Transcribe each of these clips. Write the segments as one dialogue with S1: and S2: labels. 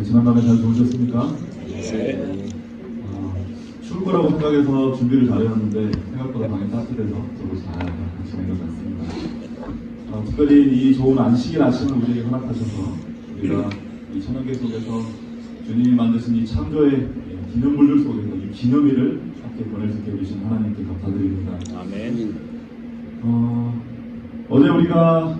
S1: 지난밤에 잘 주무셨습니까?
S2: 네.
S1: 추울 거라고 생각해서 준비를 잘해왔는데 생각보다 방이 따뜻해서 저도 잘 지낸 것 같습니다. 특별히 이 좋은 안식일 아침을 우리에게 허락하셔서 우리가 이 천연계 속에서 주님이 만드신 이 창조의 기념물들 속에서 이 기념일을 함께 보낼 수 있게 해주신 하나님께 감사드립니다.
S2: 아멘.
S1: 어제 우리가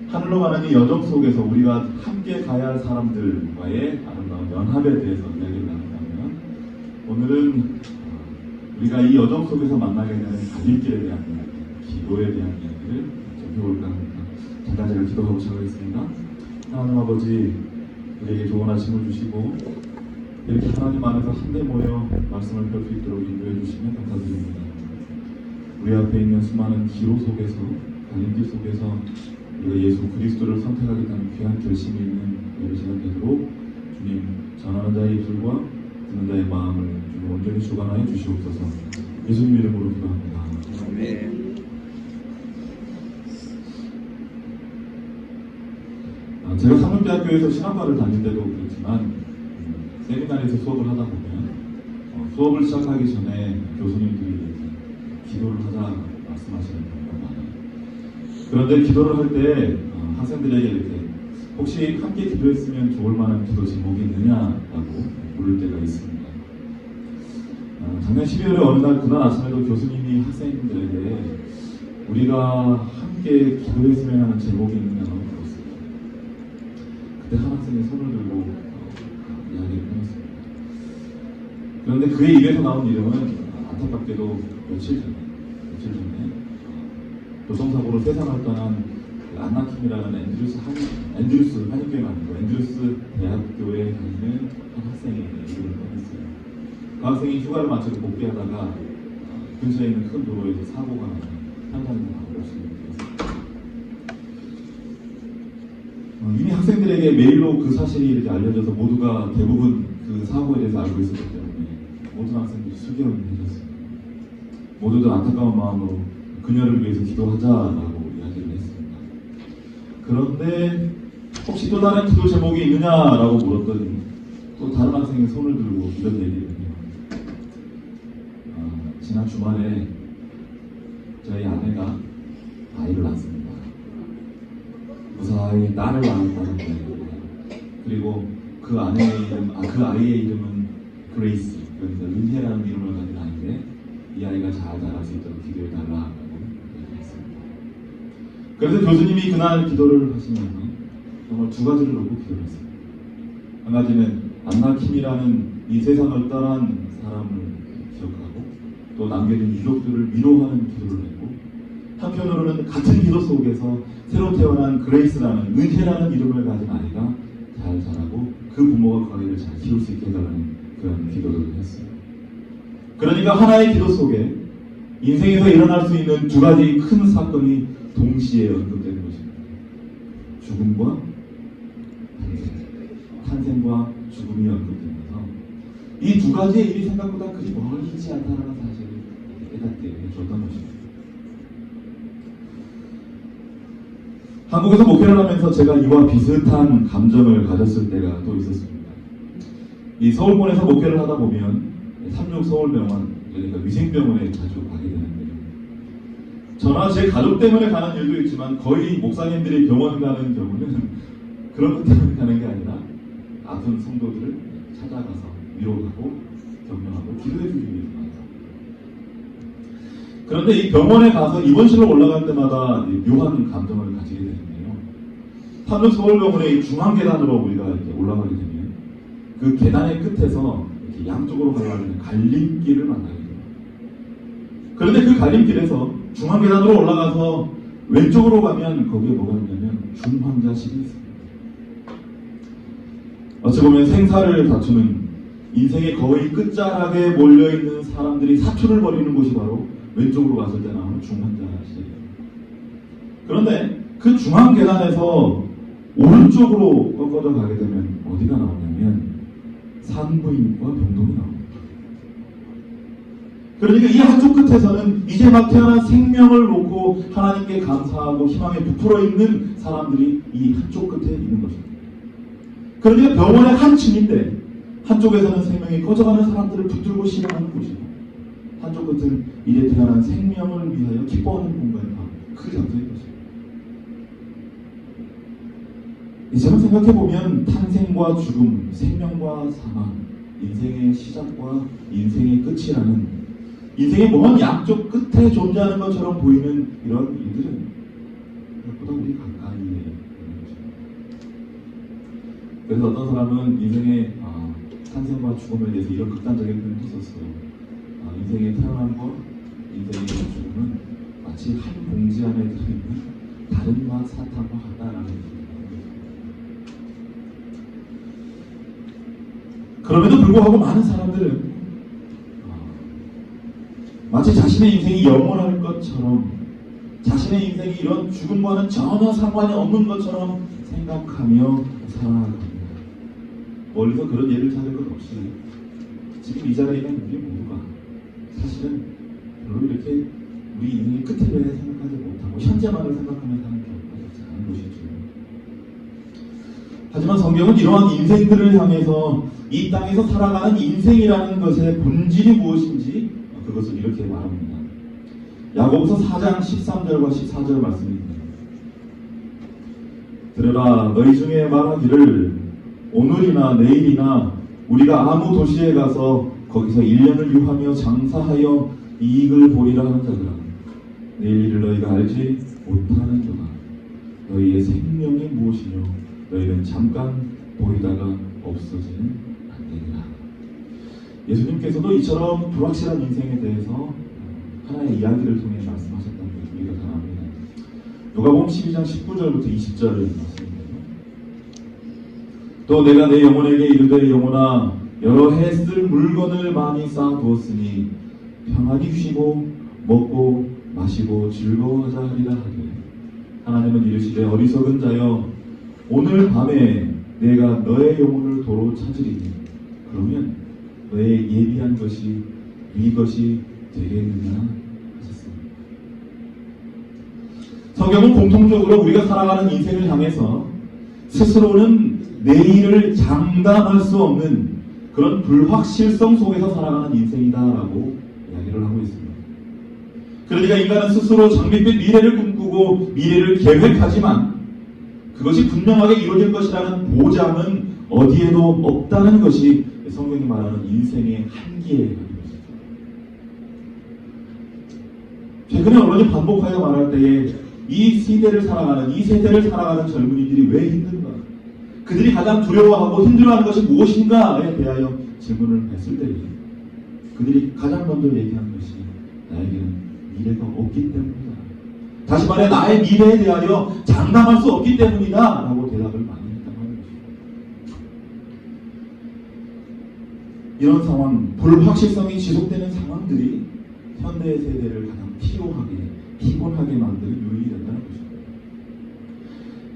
S1: 하늘로 가는 이 여정 속에서 우리가 함께 가야 할 사람들과의 아름다운 연합에 대해서 이야기를 나눈다면, 오늘은 우리가 이 여정 속에서 만나게 되는 갈림길에 대한 이야기, 기도에 대한 이야기를 좀 해볼까 합니다. 잠깐 제가 기도하고 시작하겠습니다. 하나님 아버지, 우리에게 좋은 아침을 주시고 이렇게 하나님 안에서 한데 모여 말씀을 펼 수 있도록 인도해 주시면 감사드립니다. 우리 앞에 있는 수많은 기로 속에서, 갈림길 속에서 우리가 예수 그리스도를 선택하겠다는 귀한 결심이 있는 이런 시간 되도록 주님, 전하는 자의 입술과 듣는 자의 마음을 주님 온전히 주관하여 주시옵소서. 예수님 이름으로 기도합니다.
S2: 아멘.
S1: 제가 상륙대학교에서 신학과를 다닐 때도 그렇지만 세미나리에서 수업을 하다 보면 수업을 시작하기 전에 교수님들이 기도를 하자 말씀하시는 경우가 많아요. 그런데 기도를 할 때 학생들에게 이렇게 혹시 함께 기도했으면 좋을 만한 기도 제목이 있느냐라고 물을 때가 있습니다. 작년 12월에 어느 날 그날 아침에도 교수님이 학생들에게 우리가 함께 기도했으면 하는 제목이 있느냐고 물었습니다. 그때 한 학생이 손을 들고 이야기를 해놨습니다. 그런데 그의 입에서 나온 이름은 안타깝게도 며칠 전에 교통사고로 세상을 떠난 안나킴이라는 앤드루스 한인교회 아니고 앤드루스 대학교에 다니는 한 학생의 이름을 꺼냈어요. 그 학생이 휴가를 마치고 복귀하다가 근처에 있는 큰 도로에서 사고가 나서 한산을 하고 있습니다. 이미 학생들에게 메일로 그 사실이 이렇게 알려져서 모두가 대부분 그 사고에 대해서 알고 있었기 때문에 모든 학생들이 수기하게 해줬습니다. 모두들 안타까운 마음으로 그녀를 위해서 기도하자라고 이야기를 했습니다. 그런데 혹시 또 다른 기도 제목이 있느냐라고 물었더니 또 다른 학생이 손을 들고 이런 얘기를 해요. 지난 주말에 저희 아내가 아이를 낳았습니다. 무사히 딸을 낳았다는 거예요. 그리고 그 아이의 이름은 그레이스, 그러니까 은혜라는 이름을 가진 아이인데 이 아이가 잘 자랄 수 있도록 기도해달라고 얘기했습니다. 그래서 교수님이 그날 기도를 하시면서 정말 두 가지를 놓고 기도를 했습니다. 한 가지는 안나킴이라는 이 세상을 떠난 사람을 기억하고 또 남겨진 유족들을 위로하는 기도를 했고, 한편으로는 같은 기도 속에서 새로 태어난 그레이스라는 은혜라는 이름을 가진 아이가 잘 자라고 그 부모가 그 아이를 잘 키울 수 있게 해달라는 그런 기도를 했습니다. 그러니까 하나의 기도 속에 인생에서 일어날 수 있는 두 가지 큰 사건이 동시에 언급되는 것입니다. 죽음과 탄생과 죽음이 언급되면서 이 두 가지의 일이 생각보다 그리 멀지 않다는 사실을 깨닫게 해줬던 것입니다. 한국에서 목회를 하면서 제가 이와 비슷한 감정을 가졌을 때가 또 있었습니다. 이 서울권에서 목회를 하다 보면 삼육서울병원, 그러니까 위생병원에 자주 가게 되는데요. 저나 제 가족 때문에 가는 일도 있지만 거의 목사님들이 병원 가는 경우는 그런 것 때문에 가는 게 아니라 아픈 성도들을 찾아가서 위로하고 격려하고 기도해 주기 위해서 가요. 그런데 이 병원에 가서 입원실로 올라갈 때마다 묘한 감정을 가지게 되는데요. 삼육서울병원의 중앙 계단으로 우리가 이렇게 올라가게 되면 그 계단의 끝에서 양쪽으로 가려는 갈림길을 만나게 됩니다. 그런데 그 갈림길에서 중앙 계단으로 올라가서 왼쪽으로 가면 거기에 뭐가 있냐면 중환자실이 있습니다. 어찌 보면 생사를 다투는 인생의 거의 끝자락에 몰려있는 사람들이 사투를 벌이는 곳이 바로 왼쪽으로 갔을 때 나오는 중환자실이에요. 그런데 그 중앙 계단에서 오른쪽으로 꺾어져 가게 되면 어디가 나오냐면 산부인과 병동이 나옵니다.
S3: 그러니까 이 한쪽 끝에서는 이제 막 태어난 생명을 놓고 하나님께 감사하고 희망에 부풀어 있는 사람들이 이 한쪽 끝에 있는 것입니다. 그러니까 병원의 한 층인데 한쪽에서는 생명이 꺼져가는 사람들을 붙들고 실험하는 곳이고 한쪽 끝은 이제 태어난 생명을 위하여 기뻐하는 공간이 바로 그 장소인 것입니다. 이처럼 생각해보면 탄생과 죽음, 생명과 사망, 인생의 시작과 인생의 끝이라는 인생의 먼 양쪽 끝에 존재하는 것처럼 보이는 이런 일들은 생각보다 우리 가까이에 있는 것입니다. 그래서 어떤 사람은 인생의 탄생과 죽음에 대해서 이런 극단적인 표현을 했었어요. 인생의 태어남과 인생의 죽음은 마치 한 봉지 안에 들어있는 다른 맛 사탕과 같다라는 얘기입니다. 그럼에도 불구하고 많은 사람들은 마치 자신의 인생이 영원할 것처럼 자신의 인생이 이런 죽음과는 전혀 상관이 없는 것처럼 생각하며 살아갑니다. 멀리서 그런 예를 찾을 것 없이 지금 이 자리에 있는 우리 모두가 사실은 별로 이렇게 우리 인생의 끝에 대해 생각하지 못하고 현재만을 생각하며 사는 경우가 있지 않은 것이죠. 하지만 성경은 이러한 인생들을 향해서 이 땅에서 살아가는 인생이라는 것의 본질이 무엇인지 그것을 이렇게 말합니다. 야고보서 4장 13절과 14절 말씀입니다. 들으라 너희 중에 말하기를 오늘이나 내일이나 우리가 아무 도시에 가서 거기서 1년을 유하며 장사하여 이익을 보리라 하는 자들아 내일 일을 너희가 알지 못하는 도다. 너희의 생명이 무엇이뇨 너희는 잠깐 보이다가 없어지는 안되리라. 예수님께서도 이처럼 불확실한 인생에 대해서 하나의 이야기를 통해 말씀하셨다는 것을 우리가 다 압니다. 누가복음 12장 19절부터 20절을 말씀입니다. 또 내가 내 영혼에게 이르되 영혼아 여러 해 쓸 물건을 많이 쌓아두었으니 평안히 쉬고 먹고 마시고 즐거워하자 하리라 하되 하나님은 이르시되 어리석은 자여 오늘 밤에 내가 너의 영혼을 도로 찾으리니 그러면 너의 예비한 것이 네 것이 되겠느냐 하셨습니다. 성경은 공통적으로 우리가 살아가는 인생을 향해서 스스로는 내일을 장담할 수 없는 그런 불확실성 속에서 살아가는 인생이다라고 이야기를 하고 있습니다. 그러니까 인간은 스스로 장밋빛 미래를 꿈꾸고 미래를 계획하지만 그것이 분명하게 이루어질 것이라는 보장은 어디에도 없다는 것이 성경이 말하는 인생의 한계에 가는 것이죠. 최근에 언론이 반복하여 말할 때에 이 세대를 살아가는 젊은이들이 왜 힘든가? 그들이 가장 두려워하고 힘들어하는 것이 무엇인가에 대하여 질문을 했을 때에 그들이 가장 먼저 얘기한 것이 나에게는 미래가 없기 때문이다. 다시 말해 나의 미래에 대하여 장담할 수 없기 때문이다 라고 대답을 많이 했다고 하는 것입니다. 이런 상황, 불확실성이 지속되는 상황들이 현대 세대를 가장 피로하게, 피곤하게 만드는 요인이 된다는 것입니다.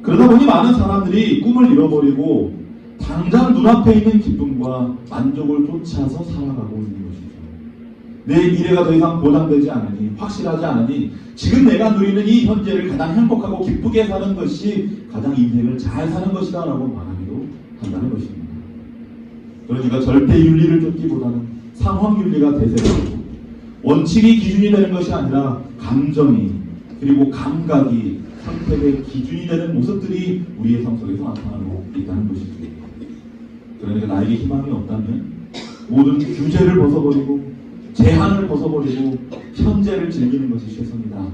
S3: 그러다 보니 많은 사람들이 꿈을 잃어버리고 당장 눈앞에 있는 기쁨과 만족을 쫓아서 살아가고 있는 것이죠. 내 미래가 더 이상 보장되지 않으니, 확실하지 않으니 지금 내가 누리는 이 현재를 가장 행복하고 기쁘게 사는 것이 가장 인생을 잘 사는 것이다 라고 말하기도 한다는 것입니다. 그러니까 절대 윤리를 쫓기보다는 상황 윤리가 대세되고 원칙이 기준이 되는 것이 아니라 감정이 그리고 감각이 선택의 기준이 되는 모습들이 우리의 삶 속에서 나타나고 있다는 것이죠. 그러니까 나에게 희망이 없다면 모든 규제를 벗어버리고 제한을 벗어버리고 현재를 즐기는 것이 최선이다.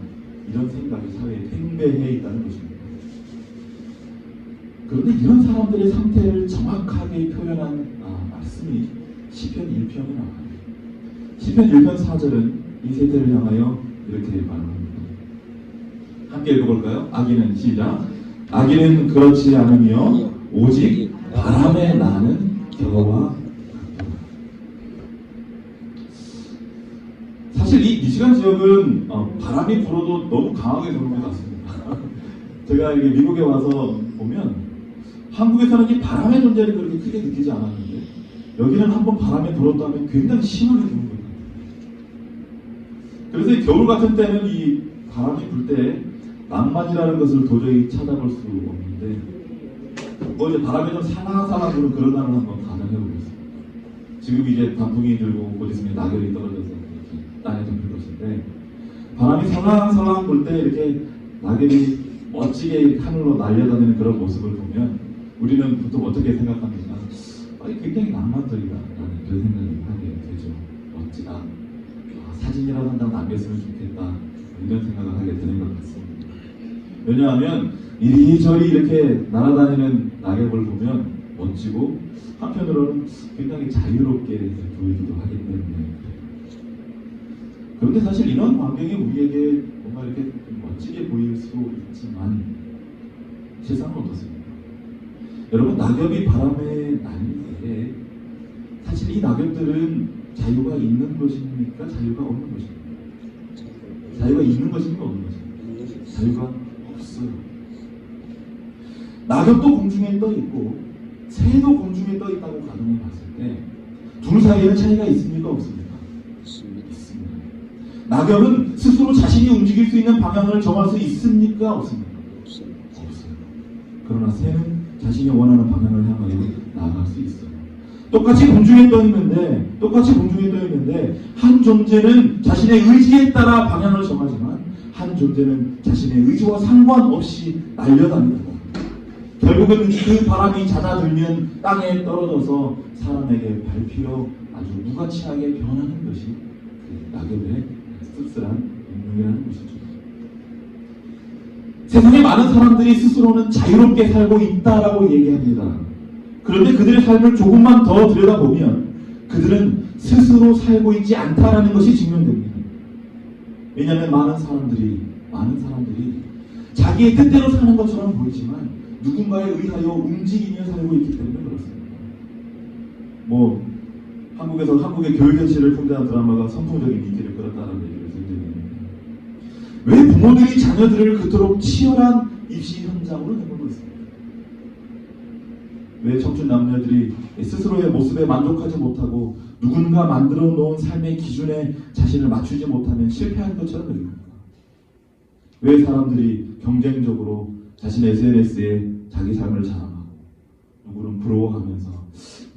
S3: 이런 생각이 사회에 팽배해 있다는 것입니다. 그런데 이런 사람들의 상태를 정확하게 표현한 말씀이 시편 1편에 나와요. 시편 1편 4절은 이 세대를 향하여 이렇게 말합니다. 함께 읽어볼까요? 아기는 시작. 아기는 그렇지 않으며 오직 바람에 나는 겨와 같다. 사실 이 미시간 지역은 바람이 불어도 너무 강하게 부는 것 같습니다. 제가 이게 미국에 와서 보면 한국에서는 이 바람의 존재를 그렇게 크게 느끼지 않았는데 여기는 한번 바람에 불었다면 굉장히 심하게 부는 것 같아요. 그래서 이 겨울 같은 때는 이 바람이 불 때 낭만이라는 것을 도저히 찾아볼 수 없는데 뭐 이제 바람이 좀 살랑살랑 부는 그런 날을 한번 가정해 보겠습니다. 지금 이제 단풍이 들고 곧 있으면 낙엽이 떨어져서 이렇게 땅에 덮일 것인데 바람이 살랑살랑 불 때 이렇게 낙엽이 멋지게 하늘로 날려다니는 그런 모습을 보면 우리는 보통 어떻게 생각합니까? 굉장히 낭만적이다라는 그런 생각을 하게 되죠. 멋지다. 사진이라도 한 장 남겼으면 좋겠다. 이런 생각을 하게 되는 것 같습니다. 왜냐하면 이리저리 이렇게 날아다니는 낙엽을 보면 멋지고 한편으로는 굉장히 자유롭게 보이기도 하기 때문에 그런데 사실 이런 광경이 우리에게 뭔가 이렇게 멋지게 보일 수 있지만 세상은 어떻습니까? 여러분 낙엽이 바람에 날릴 때 사실 이 낙엽들은 자유가 있는 것입니까? 자유가 없는 것입니까? 자유가 있는 것입니까? 없는 것입니까? 자유가 없어요. 낙엽도 공중에 떠 있고 새도 공중에 떠 있다고 가정해 봤을 때 둘 사이에는 차이가 있습니까? 없습니까? 있습니다. 낙엽은 스스로 자신이 움직일 수 있는 방향을 정할 수 있습니까? 없습니까? 없어요. 그러나 새는 자신이 원하는 방향을 향하여 나아갈 수 있어요. 똑같이 공중에 떠 있는데 한 존재는 자신의 의지에 따라 방향을 정하지만 한 존재는 자신의 의지와 상관없이 날려다니고 결국은 그 바람이 잦아들면 땅에 떨어져서 사람에게 밟히어 아주 무가치하게 변하는 것이 그 낙엽의 씁쓸한 운명이라는 것이죠. 세상에 많은 사람들이 스스로는 자유롭게 살고 있다라고 얘기합니다. 그런데 그들의 삶을 조금만 더 들여다보면 그들은 스스로 살고 있지 않다라는 것이 증명됩니다. 왜냐하면 많은 사람들이 자기의 뜻대로 사는 것처럼 보이지만 누군가에 의하여 움직이며 살고 있기 때문에 그렇습니다. 뭐 한국의 교육 현실을 풍자한 드라마가 선풍적인 인기를 끌었다는 얘기를 들었는데 왜 부모들이 자녀들을 그토록 치열한 입시 현장으로 내몰고 있습니까? 왜 청춘 남녀들이 스스로의 모습에 만족하지 못하고 누군가 만들어 놓은 삶의 기준에 자신을 맞추지 못하면 실패한 것처럼 느낍니까? 왜 사람들이 경쟁적으로 자신의 SNS에 자기 삶을 자랑하고 누구는 부러워하면서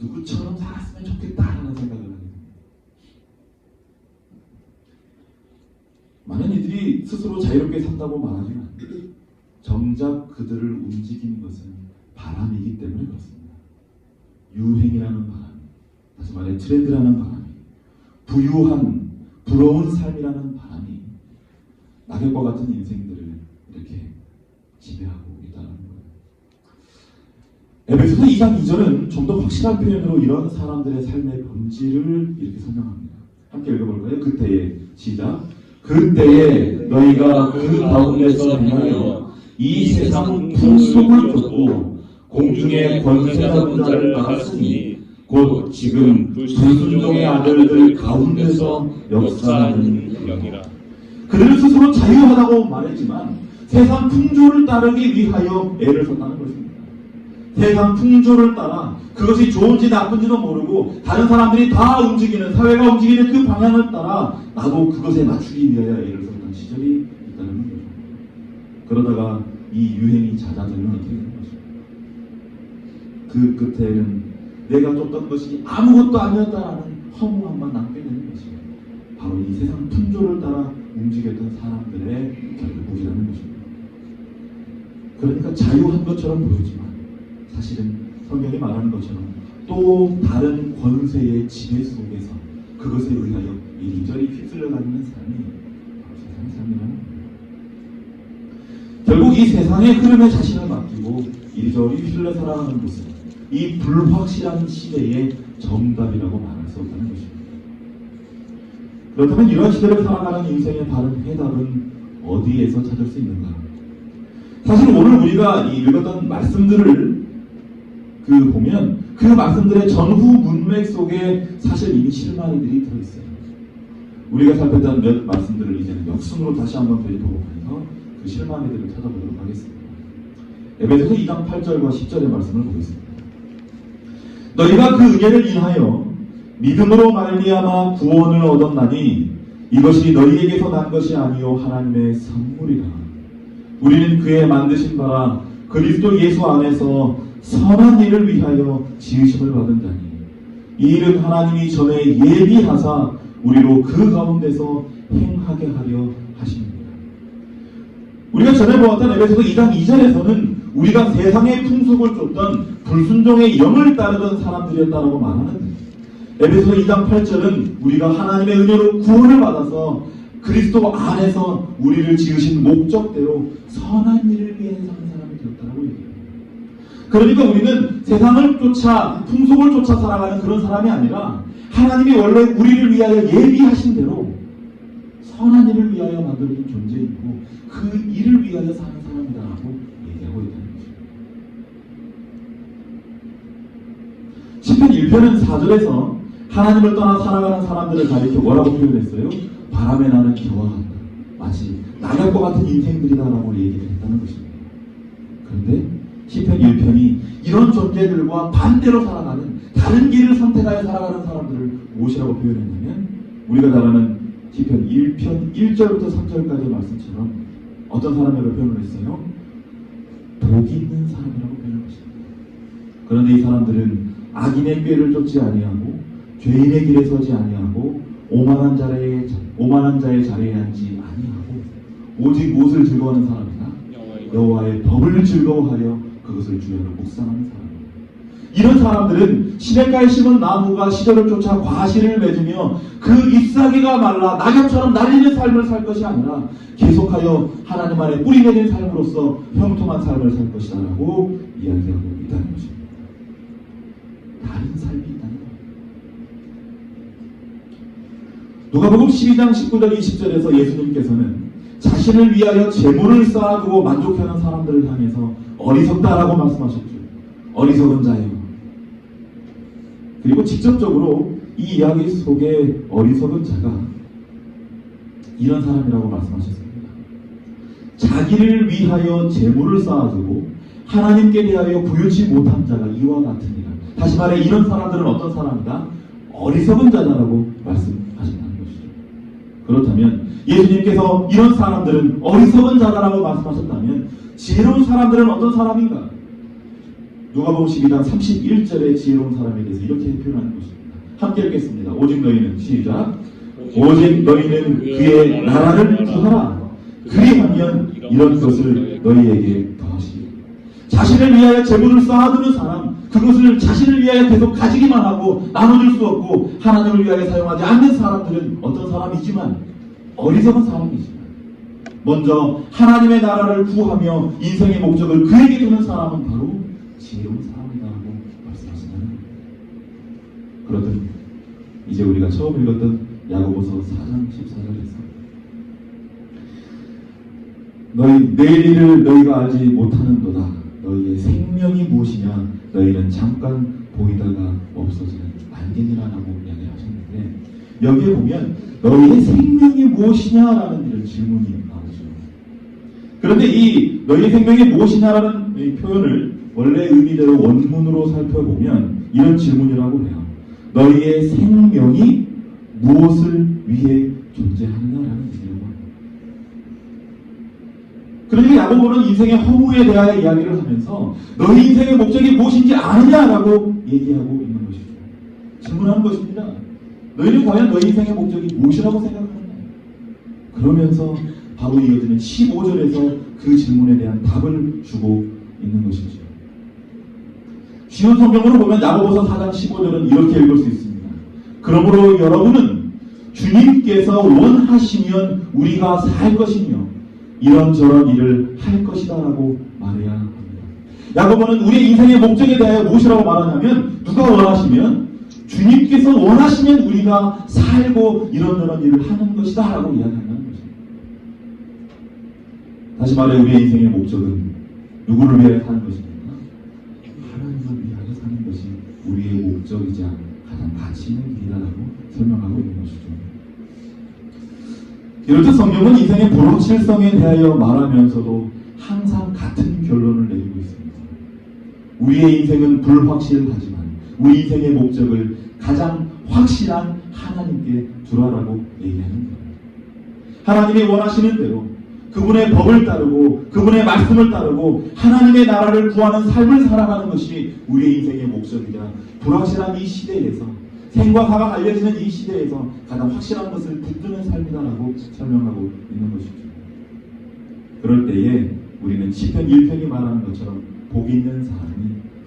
S3: 누구처럼 살았으면 좋겠다라는 생각을 하게 됩니다. 많은 이들이 스스로 자유롭게 산다고 말하지만 정작 그들을 움직이는 것은 바람이기 때문에 그렇습니다. 유행이라는 바람, 다시 말해 트렌드라는 바람이, 부유한, 부러운 삶이라는 바람이 낙엽과 같은 인생들을 이렇게 지배하고 있다는 거예요. 에베소서 2장 2절은 좀 더 확실한 표현으로 이런 사람들의 삶의 본질을 이렇게 설명합니다. 함께 읽어볼까요? 그때에 시작. 그때에 너희가 그 가운데서 행하여 이 세상 풍속을 쫓고 공중의 권세 잡은 자를 따랐으니 곧 지금 불순종의 아들들 가운데서 역사하는 영이라. 그들은 스스로 자유하다고 말했지만 세상 풍조를 따르기 위하여 애를 썼다는 것입니다. 세상 풍조를 따라 그것이 좋은지 나쁜지도 모르고 다른 사람들이 다 움직이는, 사회가 움직이는 그 방향을 따라 나도 그것에 맞추기 위하여 애를 썼던 시절이 있다는 거죠. 그러다가 이 유행이 잦아들면 어떻게 되는 것입니까? 그 끝에는 내가 쫓던 것이 아무것도 아니었다라는 허무함만 남게 되는 것입니다. 바로 이 세상 풍조를 따라 움직였던 사람들의 결국이라는 것입니다. 그러니까 자유한 것처럼 보이지만 사실은 성경이 말하는 것처럼 또 다른 권세의 지배 속에서 그것에 의하여 이리저리 휩쓸려 다니는 삶이 바로 세상의 삶이라는 겁니다. 결국 이 세상의 흐름에 자신을 맡기고 이리저리 휩쓸려 살아가는 것은 이 불확실한 시대의 정답이라고 말할 수 없다는 것입니다. 그렇다면 이러한 시대를 살아가는 인생의 바른 해답은 어디에서 찾을 수 있는가? 사실 오늘 우리가 읽었던 말씀들을 보면 그 말씀들의 전후 문맥 속에 사실 이미 실마리들이 들어있어요. 우리가 살폈던 몇 말씀들을 이제는 역순으로 다시 한번 되짚어보면서 그 실마리들을 찾아보도록 하겠습니다. 에베소서 2장 8절과 10절의 말씀을 보겠습니다. 너희가 그 은혜를 인하여 믿음으로 말미암아 구원을 얻었나니 이것이 너희에게서 난 것이 아니요 하나님의 선물이라. 우리는 그의 만드신 바라 그리스도 예수 안에서 선한 일을 위하여 지으심을 받은 자니 이 일은 하나님이 전에 예비하사 우리로 그 가운데서 행하게 하려 하십니다. 우리가 전에 보았던 에베소서 2장 2절에서는 우리가 세상의 풍속을 쫓던 불순종의 영을 따르던 사람들이었다라고 말하는데, 에베소서 2장 8절은 우리가 하나님의 은혜로 구원을 받아서 그리스도 안에서 우리를 지으신 목적대로 선한 일을 위해 사는 사람이 되었다라고 얘기해요. 그러니까 우리는 세상을 쫓아 풍속을 쫓아 살아가는 그런 사람이 아니라 하나님이 원래 우리를 위하여 예비하신 대로 선한 일을 위하여 만들어진 존재이고 그 일을 위하여 사는 사람이다라고 얘기하고 있다는 것입니다. 시편 1편은 4절에서 하나님을 떠나 살아가는 사람들을 가리켜 뭐라고 표현했어요? 바람에 나는 겨와 같다. 마치 낙엽과 같은 인생들이다라고 얘기를 했다는 것입니다. 그런데 시편 1편이 이런 존재들과 반대로 살아가는 다른 길을 선택하여 살아가는 사람들을 무엇이라고 표현했냐면 우리가 잘 아는 시편 1편 1절부터 3절까지의 말씀처럼 어떤 사람이라고 표현을 했어요? 복이 있는 사람이라고 표현을 했습니다. 그런데 이 사람들은 악인의 꾀를 쫓지 아니하고 죄인의 길에 서지 아니하고 오만한 자의 자리에 앉지 아니하고 오직 무엇을 즐거워하는 사람이다? 여호와의 법을 즐거워하여 그것을 주야로 묵상하는 사람입니다. 이런 사람들은 시냇가에 심은 나무가 시절을 쫓아 과실을 맺으며 그 잎사귀가 말라 낙엽처럼 날리는 삶을 살 것이 아니라 계속하여 하나님 안에 뿌리 내린 삶으로서 형통한 삶을 살 것이다 라고 이야기하고 있다는 것입니다. 다른 삶이 있다는 거예요. 누가복음 12장 19절 20절에서 예수님께서는 자신을 위하여 재물을 쌓아두고 만족하는 사람들을 향해서 어리석다라고 말씀하셨죠. 어리석은 자예요. 그리고 직접적으로 이 이야기 속에 어리석은 자가 이런 사람이라고 말씀하셨습니다. 자기를 위하여 재물을 쌓아두고 하나님께 대하여 부유치 못한 자가 이와 같으니라. 다시 말해 이런 사람들은 어떤 사람이다? 어리석은 자다라고 말씀하신다는 것이죠. 그렇다면 예수님께서 이런 사람들은 어리석은 자다라고 말씀하셨다면 지혜로운 사람들은 어떤 사람인가? 누가복음 12장 31절의 지혜로운 사람에 대해서 이렇게 표현하는 것입니다. 함께 읽겠습니다. 오직 너희는 시작. 오직 너희는 그의 나라를 구하라. 그리하면 이런 것을 너희에게 더하시리라. 자신을 위하여 재물을 쌓아두는 사람, 그것을 자신을 위하여 계속 가지기만 하고 나눠줄 수 없고 하나님을 위하여 사용하지 않는 사람들은 어떤 사람이지만 어리석은 사람이지만 먼저 하나님의 나라를 구하며 인생의 목적을 그에게 두는 사람은 바로 지혜로운 사람이라고 말씀하신다는 거예요. 그렇더니 이제 우리가 처음 읽었던 야고보서 4장 14절에서 너희 내일 일을 너희가 알지 못하는도다. 너희의 생명이 무엇이냐? 너희는 잠깐 보이다가 없어지는 안개니라라고 이야기를 하셨는데 여기에 보면 너희의 생명이 무엇이냐라는 이런 질문이 나오죠. 그런데 이 너희의 생명이 무엇이냐라는 이 표현을 원래 의미대로 원문으로 살펴보면 이런 질문이라고 해요. 너희의 생명이 무엇을 위해 존재하느냐라는 얘기라고 합니다. 그러니까 야고보는 인생의 허무에 대하여 이야기를 하면서 너희 인생의 목적이 무엇인지 아느냐라고 얘기하고 있는 것이죠. 질문하는 것입니다. 너희는 과연 너희 인생의 목적이 무엇이라고 생각하느냐? 그러면서 바로 이어지는 15절에서 그 질문에 대한 답을 주고 있는 것이죠. 쉬운 성경으로 보면 야고보서 4장 15절은 이렇게 읽을 수 있습니다. 그러므로 여러분은 주님께서 원하시면 우리가 살 것이며 이런저런 일을 할 것이다 라고 말해야 합니다. 야고보는 우리의 인생의 목적에 대하여 무엇이라고 말하냐면 누가 원하시면 주님께서 원하시면 우리가 살고 이런저런 일을 하는 것이다 라고 이야기한다는 것입니다. 다시 말해 우리의 인생의 목적은 누구를 위하여 사는 것입니까? 하나님을 위하여 사는 것이 우리의 목적이자 가장 가치 있는 길이라고 설명하고 있는 것이죠. 이렇듯 성경은 인생의 불확실성에 대하여 말하면서도 항상 같은 결론을 내리고 있습니다. 우리의 인생은 불확실하지만 우리 인생의 목적을 가장 확실한 하나님께 두라라고 얘기하는 거예요. 하나님이 원하시는 대로 그분의 법을 따르고 그분의 말씀을 따르고 하나님의 나라를 구하는 삶을 살아가는 것이 우리의 인생의 목적이라 불확실한 이 시대에서 생과 사가 알려지는 이 시대에서 가장 확실한 것을 붙드는 삶이다라고 설명하고 있는 것이죠. 그럴 때에 우리는 시편 1편이 말하는 것처럼 복 있는 사람이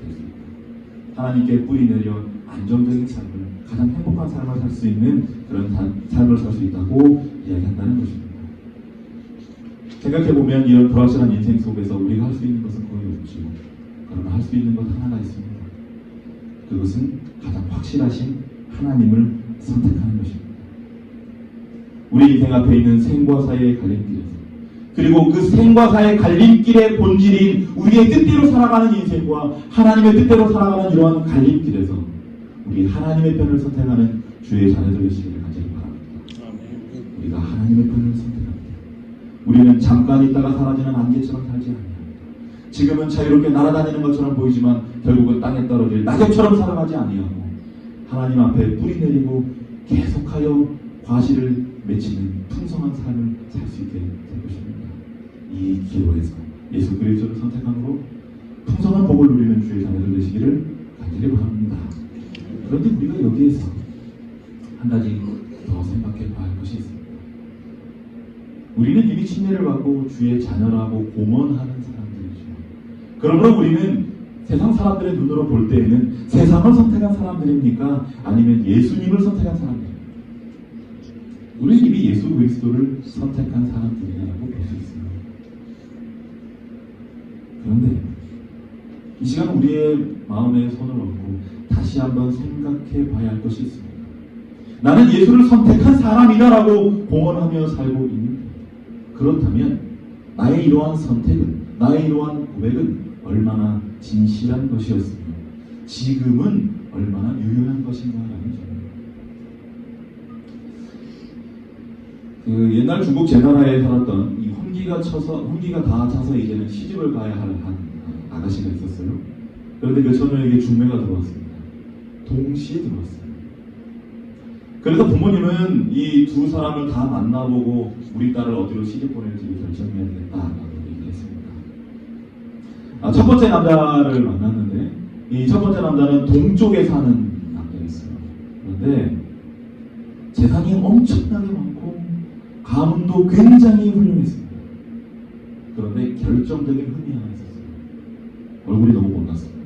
S3: 될 수 있다. 하나님께 뿌리 내려 안정적인 삶을 가장 행복한 삶을 살 수 있는 그런 삶을 살 수 있다고 이야기한다는 것입니다. 생각해보면 이런 불확실한 인생 속에서 우리가 할 수 있는 것은 거의 없지요. 그러나 할 수 있는 것 하나가 있습니다. 그것은 가장 확실하신 하나님을 선택하는 것입니다. 우리 인생 앞에 있는 생과 사의 갈림길에서 그리고 그 생과 사의 갈림길의 본질인 우리의 뜻대로 살아가는 인생과 하나님의 뜻대로 살아가는 이러한 갈림길에서 우리 하나님의 편을 선택하는 주의 자녀들 되시기를 간절히 바랍니다. 우리가 하나님의 편을 선택합니다. 우리는 잠깐 있다가 사라지는 안개처럼 살지 않습니다. 지금은 자유롭게 날아다니는 것처럼 보이지만 결국은 땅에 떨어질 낙엽처럼 살아가지 아니하고 하나님 앞에 뿌리 내리고 계속하여 과실을 맺히는 풍성한 삶을 살 수 있게 될 것입니다. 이 기도에서 예수 그리스도를 선택함으로 풍성한 복을 누리는 주의 자녀들 되시기를 간절히 바랍니다. 그런데 우리가 여기에서 한 가지 더 생각해 봐야 할 것이 있습니다. 우리는 이미 침례를 받고 주의 자녀라고 공언하는 사람들이죠. 그러므로 우리는 세상 사람들의 눈으로 볼 때에는 세상을 선택한 사람들입니까? 아니면 예수님을 선택한 사람들입니까? 우리는 이미 예수 그리스도를 선택한 사람들이라고 볼 수 있습니다. 그런데 이 시간 우리의 마음에 손을 얹고 다시 한번 생각해 봐야 할 것이 있습니다. 나는 예수를 선택한 사람이다라고 공언하며 살고 있는데 그렇다면 나의 이러한 선택은, 나의 이러한 고백은 얼마나 진실한 것이었으며 지금은 얼마나 유효한 것인가라는 점입니다. 그 옛날 중국 제나라에 살았던 이 혼기가 다 차서 이제는 시집을 가야 할 한 아가씨가 있었어요. 그런데 그 처녀에게 중매가 들어왔습니다. 동시에 들어왔어요. 그래서 부모님은 이 두 사람을 다 만나보고 우리 딸을 어디로 시집 보낼지 결정해야 되겠다라고 얘기했습니다. 첫 번째 남자를 만났는데 이 첫 번째 남자는 동쪽에 사는 남자였어요. 그런데 재산이 엄청나게 많고 가문도 굉장히 훌륭했습니다. 그런데 결정적인 흠이 하나 있었어요. 얼굴이 너무 못났습니다.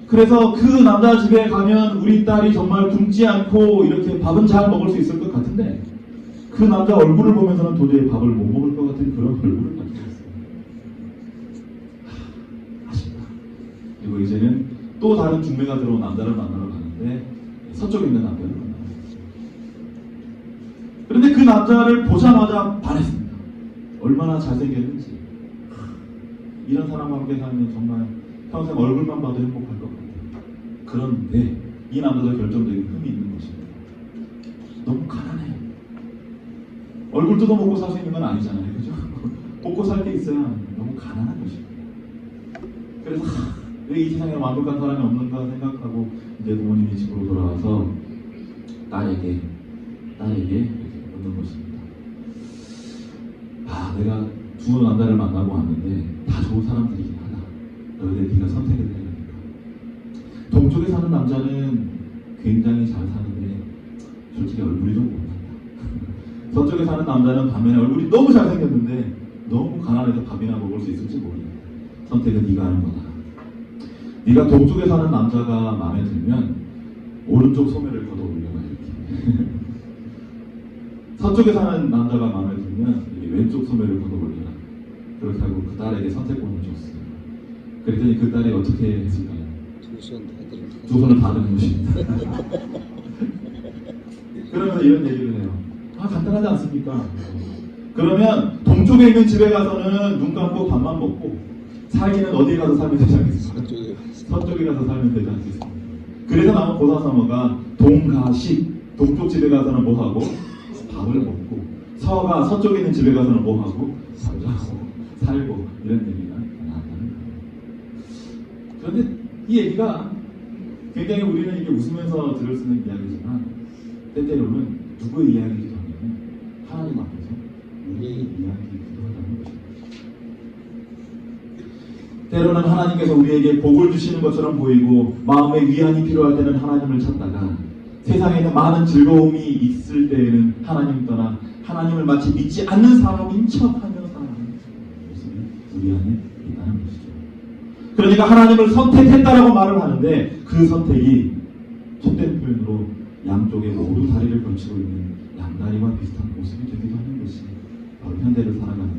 S3: 그래서 그 남자 집에 가면 우리 딸이 정말 굶지 않고 이렇게 밥은 잘 먹을 수 있을 것 같은데 그 남자 얼굴을 보면서는 도저히 밥을 못 먹을 것 같은 그런 얼굴을 가지고 있어요. 아쉽다. 그리고 이제는 또 다른 중매가 들어온 남자를 만나러 가는데 서쪽에 있는 남자를 만나요. 그런데 그 남자를 보자마자 반했습니다. 얼마나 잘생겼는지. 이런 사람과 함께 살면 정말 평생 얼굴만 봐도 행복할 것 같아요. 그런데 이 남자도 결정적인 흠이 있는 것입니다. 너무 가난해요. 얼굴 뜯어먹고 살 수 있는 건 아니잖아요. 그죠? 먹고 살 게 있어야 너무 가난한 것입니다. 그래서 왜 이 세상에 완벽한 사람이 없는가 생각하고 이제 부모님이 집으로 돌아와서 딸에게 이렇게 묻는 것입니다. 내가 두 남자를 만나고 왔는데 다 좋은 사람들이긴 하다. 그런데 네가 선택을 해야 되니까. 동쪽에 사는 남자는 굉장히 잘 사는데 솔직히 얼굴이 좀 못난다. 서쪽에 사는 남자는 반면에 얼굴이 너무 잘생겼는데 너무 가난해서 밥이나 먹을 수 있을지 모르겠다. 선택은 네가 하는 거다. 네가 동쪽에 사는 남자가 마음에 들면 오른쪽 소매를 걷어 올려봐 이렇게. 서쪽에 사는 남자가 마음에 들면 왼쪽 소매를 걷어 올려라. 그렇게 하고 그 딸에게 선택권을 줬어요. 그랬더니 그 딸이 어떻게 했을까요? 두 손을 다 드는 것입니다. 그러면서 이런 얘기를 해요. 간단하지 않습니까? 그러면 동쪽에 있는 집에 가서는 눈 감고 밥만 먹고 살기는 어디 가서 살면 되지 않겠습니까? 서쪽에 가서 살면 되지 않겠습니까? 그래서 나온 고사성어가 동가식, 동쪽 집에 가서는 뭐하고? 밥을 먹고, 서가 서쪽에 있는 집에 가서는 뭐하고? 살고 이런 얘기가 나왔다는 거예요. 그런데 이 얘기가 굉장히 우리는 이게 웃으면서 들을 수 있는 이야기지만 때때로는 누구의 이야기이기도 하냐면 하나님 앞에서 우리에게 이야기하기도 하다는 것입니다. 때로는 하나님께서 우리에게 복을 주시는 것처럼 보이고 마음의 위안이 필요할 때는 하나님을 찾다가 세상에는 많은 즐거움이 있을 때에는 하나님 떠나 하나님을 마치 믿지 않는 사람인 척하며 살아가는 모습이 우리 안에 있다는 것이죠. 그러니까 하나님을 선택했다라고 말을 하는데 그 선택이 속된 표현으로 양쪽에 모두 다리를 걸치고 있는 양다리와 비슷한 모습이 되기도 하는 것이 바로 현대를 살아가는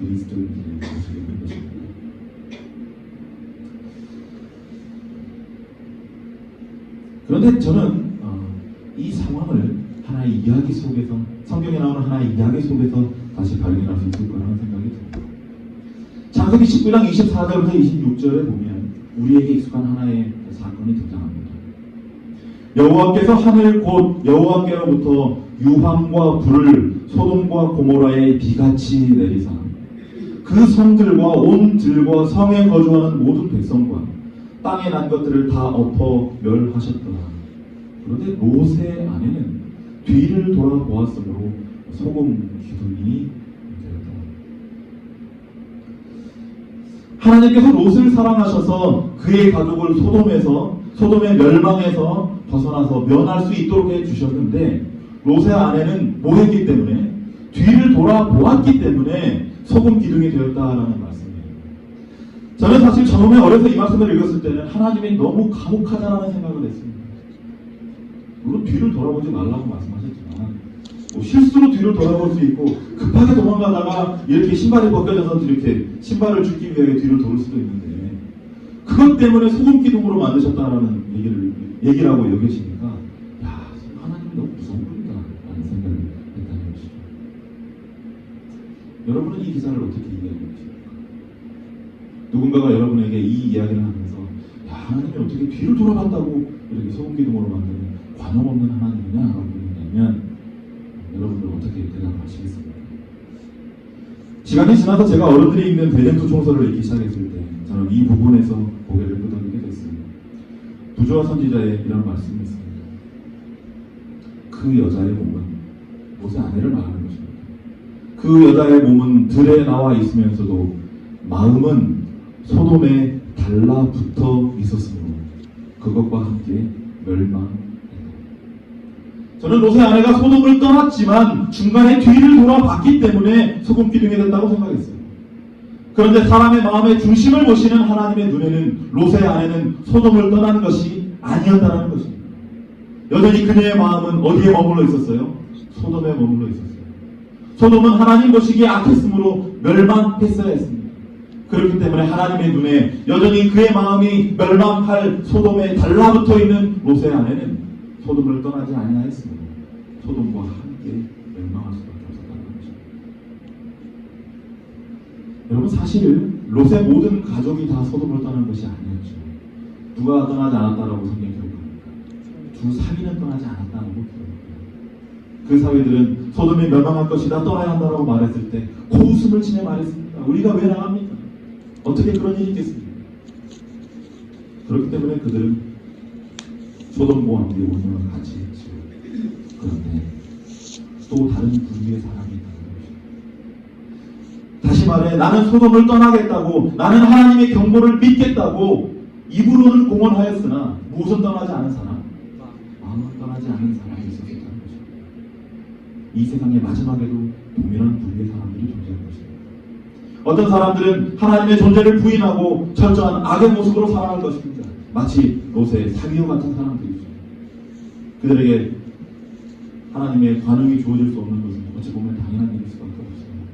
S3: 그리스도인들의 모습인 것입니다. 그런데 저는 이 상황을 하나의 이야기 속에서, 성경에 나오는 하나의 이야기 속에서 다시 발견할 수 있을 거라는 생각이 듭니다. 창세기 19장 24절부터 26절에 보면 우리에게 익숙한 하나의 사건이 등장합니다. 여호와께서 하늘 곧 여호와께로부터 유황과 불을 소돔과 고모라에 비같이 내리사 그 성들과 온 들과 성에 거주하는 모든 백성과 땅에 난 것들을 다 엎어 멸하셨더라. 그런데 롯의 아내는 뒤를 돌아보았으므로 소금 기둥이 되었다. 하나님께서 롯을 사랑하셔서 그의 가족을 소돔의 멸망에서 벗어나서 면할 수 있도록 해주셨는데 롯의 아내는 뭐 했기 때문에? 뒤를 돌아보았기 때문에 소금 기둥이 되었다라는 말씀이에요. 저는 사실 처음에 어려서 이 말씀을 읽었을 때는 하나님이 너무 감옥하다라는 생각을 했습니다. 물론 뒤를 돌아보지 말라고 말씀하셨지만 실수로 뒤를 돌아볼 수 있고 급하게 도망가다가 이렇게 신발이 벗겨져서 이렇게 신발을 줍기 위해 뒤를 돌을 수도 있는데 그것 때문에 소금 기둥으로 만드셨다라는 얘기를 하고 여겨지니까 야, 하나님이 너무 무서운 분이다라는 생각을 했다는 것이죠. 여러분은 이 기사를 어떻게 이해하고 계십니까? 누군가가 여러분에게 이 이야기를 하면서 야, 하나님이 어떻게 뒤를 돌아봤다고 이렇게 소금 기둥으로 만드는 관용 없는 하나님이냐라고 물은다면 여러분들 어떻게 대답하시겠습니까? 시간이 지나서 제가 어른들이 읽는 대전투 총서를 읽기 시작했을 때 저는 이 부분에서 고개를 끄덕이게 됐습니다. 부조와 선지자의 이런 말씀이 있습니다. 그 여자의 몸은 롯의 아내를 말하는 것입니다. 그 여자의 몸은 들에 나와 있으면서도 마음은 소돔에 달라붙어 있었으므로 그것과 함께 멸망했다. 저는 롯의 아내가 소돔을 떠났지만 중간에 뒤를 돌아봤기 때문에 소금 기둥이 됐다고 생각했어요. 그런데 사람의 마음의 중심을 보시는 하나님의 눈에는 롯의 아내는 소돔을 떠나는 것이 아니었다는 것입니다. 여전히 그녀의 마음은 어디에 머물러 있었어요? 소돔에 머물러 있었어요. 소돔은 하나님 보시기에 악했으므로 멸망했어야 했습니다. 그렇기 때문에 하나님의 눈에 여전히 그의 마음이 멸망할 소돔에 달라붙어 있는 롯의 아내는 소돔을 떠나지 아니하였으므로 소돔과 함께 멸망할 수밖에 없었다는 것입니다. 여러분 사실 롯의 모든 가족이 다 소돔을 떠난 것이 아니었죠. 누가 떠나지 않았다라고 성경이 기록합니까? 두 사위는 떠나지 않았다고 기록합니다. 그 사위들은 소돔이 멸망할 것이다 떠나야 한다라고 말했을 때 고웃음을 치며 말했습니다. 우리가 왜 나갑니까? 어떻게 그런 일이 있겠습니까? 그렇기 때문에 그들은 소돔과 함께 운명을 같이 했죠. 그런데 또 다른 부류의 사람이 있다는 것입니다. 다시 말해 나는 소돔을 떠나겠다고 나는 하나님의 경고를 믿겠다고 입으로는 공언하였으나 무엇은 떠나지 않은 사람? 마음은 떠나지 않은 사람이 있었다는 것입니다. 이 세상의 마지막에도 동일한 부류의 사람들이 존재할 것입니다. 어떤 사람들은 하나님의 존재를 부인하고 철저한 악의 모습으로 살아갈 것입니다. 마치 롯의 사위와 같은 사람들이죠. 그들에게 하나님의 관용이 주어질 수 없는 것은 어찌 보면 당연한 일일 수밖에 없습니다.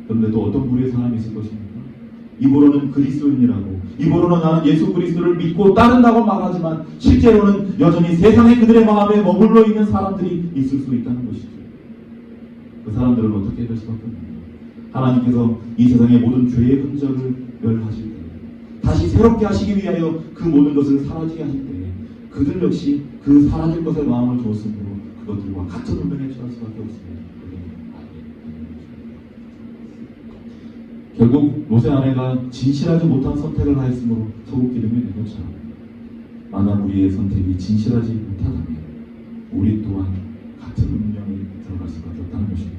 S3: 그런데 또 어떤 부류의 사람이 있을 것입니까? 입으로는 그리스도인이라고 입으로는 나는 예수 그리스도를 믿고 따른다고 말하지만 실제로는 여전히 세상에 그들의 마음에 머물러 있는 사람들이 있을 수 있다는 것이죠. 그 사람들은 어떻게 될 수밖에 없습니까? 하나님께서 이 세상의 모든 죄의 흔적을 멸하실 때 다시 새롭게 하시기 위하여 그 모든 것을 사라지게 하실 때 그들 역시 그 사라질 것에 마음을 주었으므로 그것들과 같은 운명에 처할 수밖에 없습니다. 결국 롯의 아내가 진실하지 못한 선택을 하였으므로 소금 기둥이 된 것처럼 만약 우리의 선택이 진실하지 못하다면 우리 또한 같은 운명에 들어갈 수밖에 없다는 것입니다.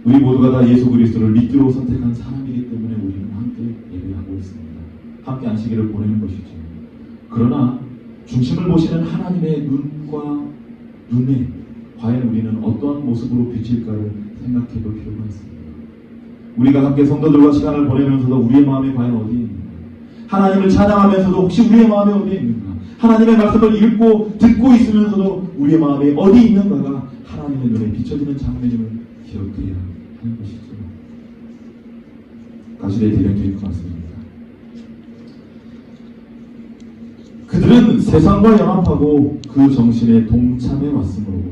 S3: 우리 모두가 다 예수 그리스도를 믿기로 선택한 사람이기 때문에 우리는 함께 예배하고 있습니다. 함께 안식일을 보내는 것이죠. 그러나 중심을 보시는 하나님의 눈과 눈에 과연 우리는 어떠한 모습으로 비칠까를 생각해 볼 필요가 있습니다. 우리가 함께 성도들과 시간을 보내면서도 우리의 마음이 과연 어디에 있는가? 하나님을 찬양하면서도 혹시 우리의 마음이 어디에 있는가? 하나님의 말씀을 읽고 듣고 있으면서도 우리의 마음이 어디 있는가가 하나님의 눈에 비춰지는 장면임을 기억해야 하는 것이죠. 가시대 대령주의 말씀입니다. 그들은 세상과 연합하고 그 정신에 동참해 왔으므로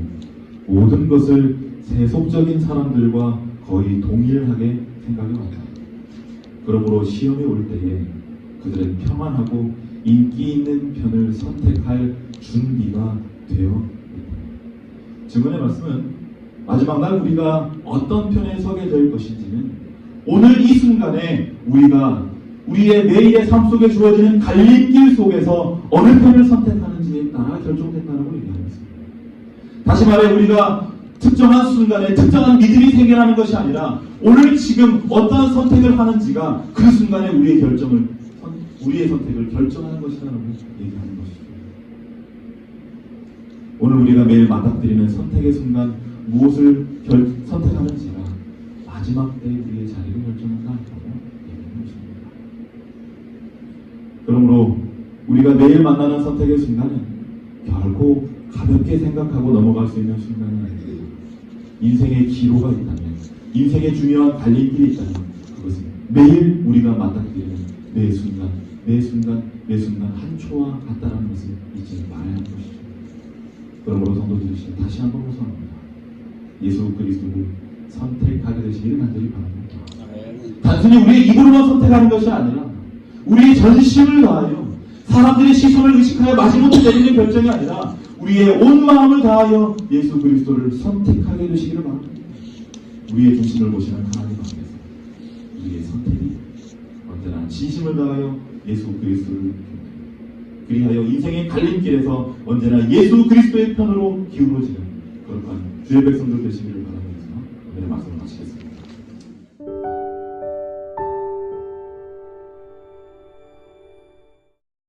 S3: 모든 것을 세속적인 사람들과 거의 동일하게 생각해 왔다. 그러므로 시험이 올 때에 그들은 평안하고 인기 있는 편을 선택할 준비가 되어 있다. 증언의 말씀은 마지막 날 우리가 어떤 편에 서게 될 것인지는 오늘 이 순간에 우리의 매일의 삶 속에 주어지는 갈림길 속에서 어느 편을 선택하는지에 따라 결정된다고 얘기하고 있습니다. 다시 말해 우리가 특정한 순간에 특정한 믿음이 생겨나는 것이 아니라 오늘 지금 어떠한 선택을 하는지가 그 순간에 우리의 선택을 결정하는 것이라고 얘기하는 것이죠. 오늘 우리가 매일 맞닥뜨리는 선택의 순간 무엇을 선택하는지가 마지막 때 우리의 자리를 결정한다고 얘기하는 것입니다. 그러므로 우리가 매일 만나는 선택의 순간은 결코 가볍게 생각하고 넘어갈 수 있는 순간이 아닙니다. 인생의 기로가 있다면, 인생의 중요한 갈림길이 있다면 그것은 매일 우리가 맞닥뜨리는 매 순간 한 초와 같다는 것을 잊지 말아야 하는 것이죠. 그러므로 성도들이 다시 한번 호소합니다. 예수 그리스도를 선택하게 되시기를 간절히 바랍니다. 단순히 우리의 입으로만 선택하는 것이 아니라 우리의 전심을 다하여 사람들의 시선을 의식하여 마지못해 내리는 결정이 아니라 우리의 온 마음을 다하여 예수 그리스도를 선택하게 되시기를 바랍니다. 우리의 중심을 보시는 하나님 앞에서 우리의 선택이 언제나 진심을 다하여 예수 그리스도를 그리하여 인생의 갈림길에서 언제나 예수 그리스도의 편으로 기울어지는 그런 주의 백성들 되시기를 바라면서 오늘의 말씀을 마치겠습니다.